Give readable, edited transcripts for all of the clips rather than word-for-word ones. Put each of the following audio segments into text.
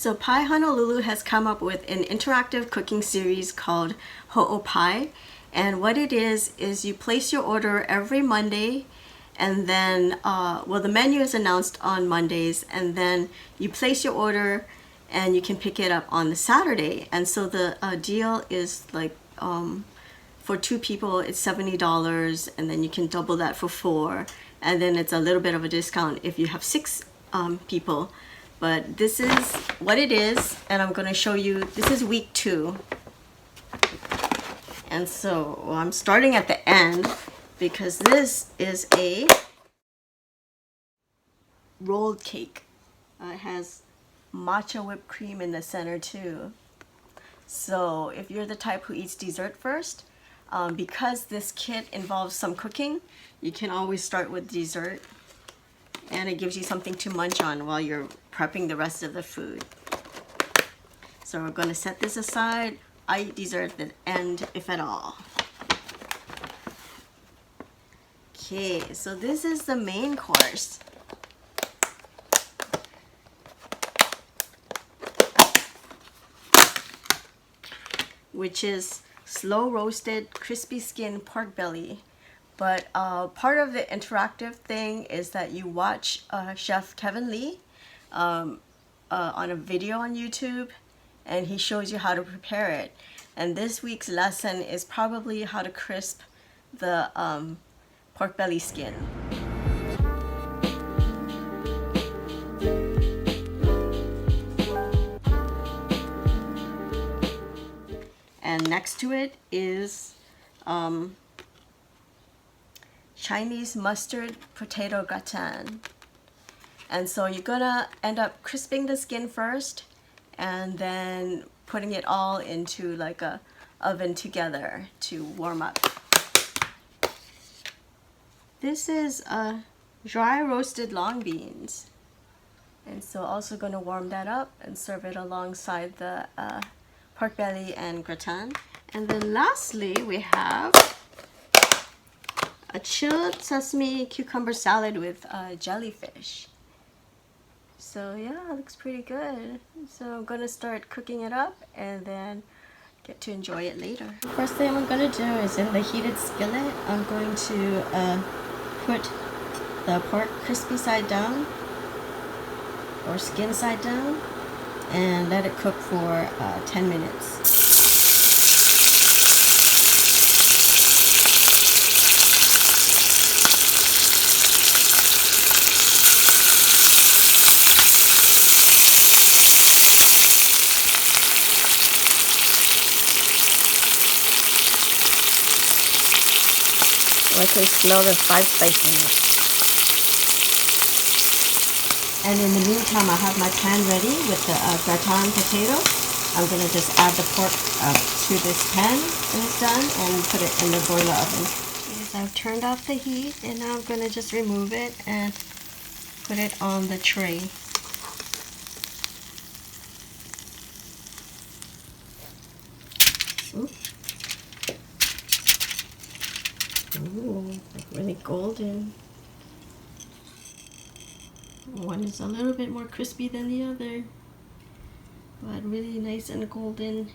So PAI Honolulu has come up with an interactive cooking series called Ho'opai, and what it is you place your order every Monday, and then well, the menu is announced on Mondays, and then you place your order and you can pick it up on the Saturday. And so the deal is like for 2 people it's $70, and then you can double that for 4, and then it's a little bit of a discount if you have 6 people. But this is what it is, and I'm going to show you. This is week 2, and so I'm starting at the end because this is a rolled cake. It has matcha whipped cream in the center too. So if you're the type who eats dessert first, because this kit involves some cooking, you can always start with dessert, and it gives you something to munch on while you're prepping the rest of the food. So we're going to set this aside. I eat dessert at the end, if at all. Okay, so this is the main course. Which is slow roasted, crispy skin pork belly. But part of the interactive thing is that you watch Chef Kevin Lee on a video on YouTube, and he shows you how to prepare it. And this week's lesson is probably how to crisp the pork belly skin. And next to it is Chinese mustard potato gratin. And so you're gonna end up crisping the skin first and then putting it all into like a oven together to warm up. This is dry roasted long beans, and so also gonna warm that up and serve it alongside the pork belly and gratin. And then lastly we have a chilled sesame cucumber salad with jellyfish. So yeah, it looks pretty good. So I'm gonna start cooking it up and then get to enjoy it later. First thing I'm gonna do is in the heated skillet, I'm going to put the pork crispy side down, or skin side down, and let it cook for 10 minutes. I can smell the spice in it. And in the meantime, I have my pan ready with the gratin potato. I'm going to just add the pork to this pan when it's done and put it in the broiler oven. Yes, I've turned off the heat, and now I'm going to just remove it and put it on the tray. Ooh, like really golden. One is a little bit more crispy than the other, but really nice and golden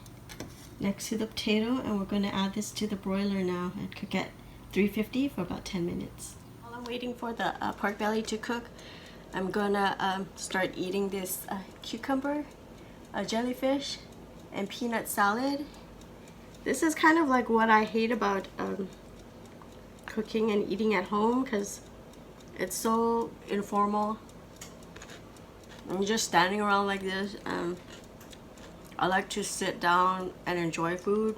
next to the potato. And we're going to add this to the broiler now and cook at 350 for about 10 minutes. While I'm waiting for the pork belly to cook, I'm gonna start eating this cucumber, jellyfish, and peanut salad. This is kind of like what I hate about cooking and eating at home, because it's so informal. I'm just standing around like this. I like to sit down and enjoy food,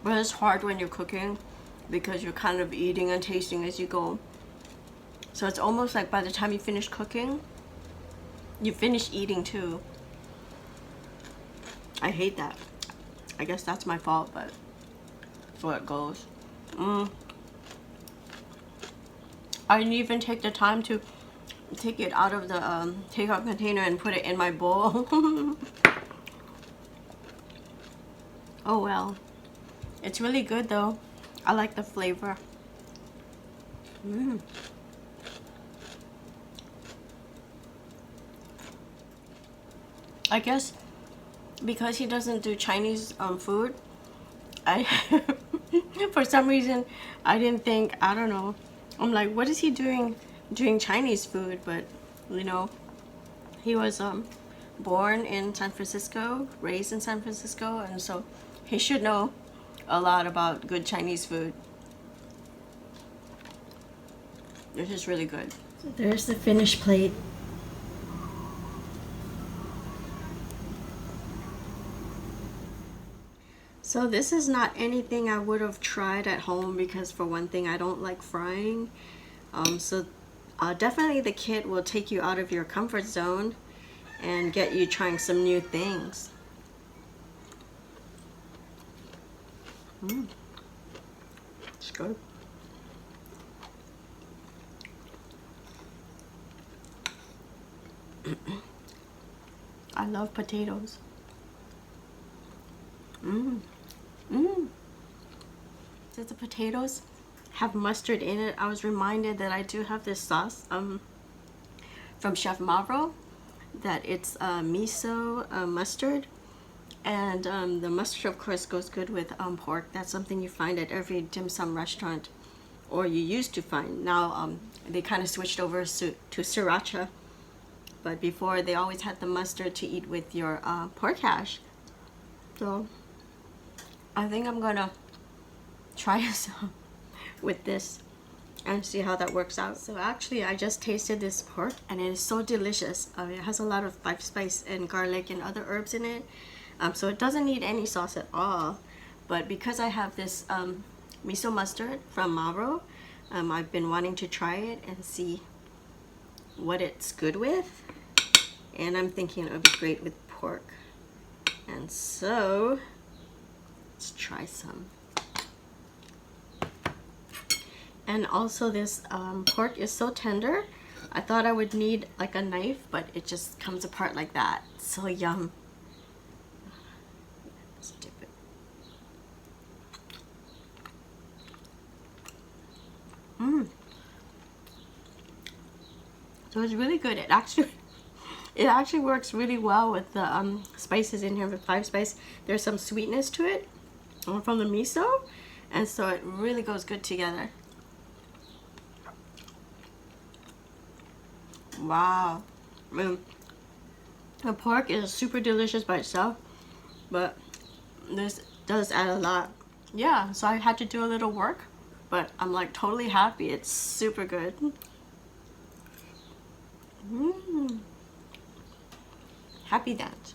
but it's hard when you're cooking because you're kind of eating and tasting as you go. So it's almost like by the time you finish cooking, you finish eating too. I hate that. I guess that's my fault, but that's where it goes. I didn't even take the time to take it out of the takeout container and put it in my bowl. Oh well. It's really good though. I like the flavor. I guess because he doesn't do Chinese food, I for some reason I didn't think, I don't know, I'm like, what is he doing Chinese food? But you know, he was born in San Francisco, raised in San Francisco, and so he should know a lot about good Chinese food. This is really good. So there's the finished plate. So this is not anything I would have tried at home because, for one thing, I don't like frying. Definitely the kit will take you out of your comfort zone and get you trying some new things. It's good. I love potatoes. So the potatoes have mustard in it. I was reminded that I do have this sauce from Chef Mavro, that it's miso mustard, and the mustard of course goes good with pork. That's something you find at every dim sum restaurant, or you used to find. Now they kind of switched over to sriracha, but before they always had the mustard to eat with your pork hash. So I think I'm gonna try some with this and see how that works out. So actually I just tasted this pork and it is so delicious. It has a lot of five spice and garlic and other herbs in it, so it doesn't need any sauce at all. But because I have this miso mustard from Mavro, I've been wanting to try it and see what it's good with, and I'm thinking it would be great with pork. And so let's try some. And also this pork is so tender, I thought I would need like a knife, but it just comes apart like that. So yum. Let's dip it. So it's really good. It actually works really well with the spices in here, with five spice. There's some sweetness to it from the miso, and so it really goes good together. Wow. The pork is super delicious by itself, but this does add a lot. Yeah, so I had to do a little work, but I'm like totally happy. It's super good. Happy that.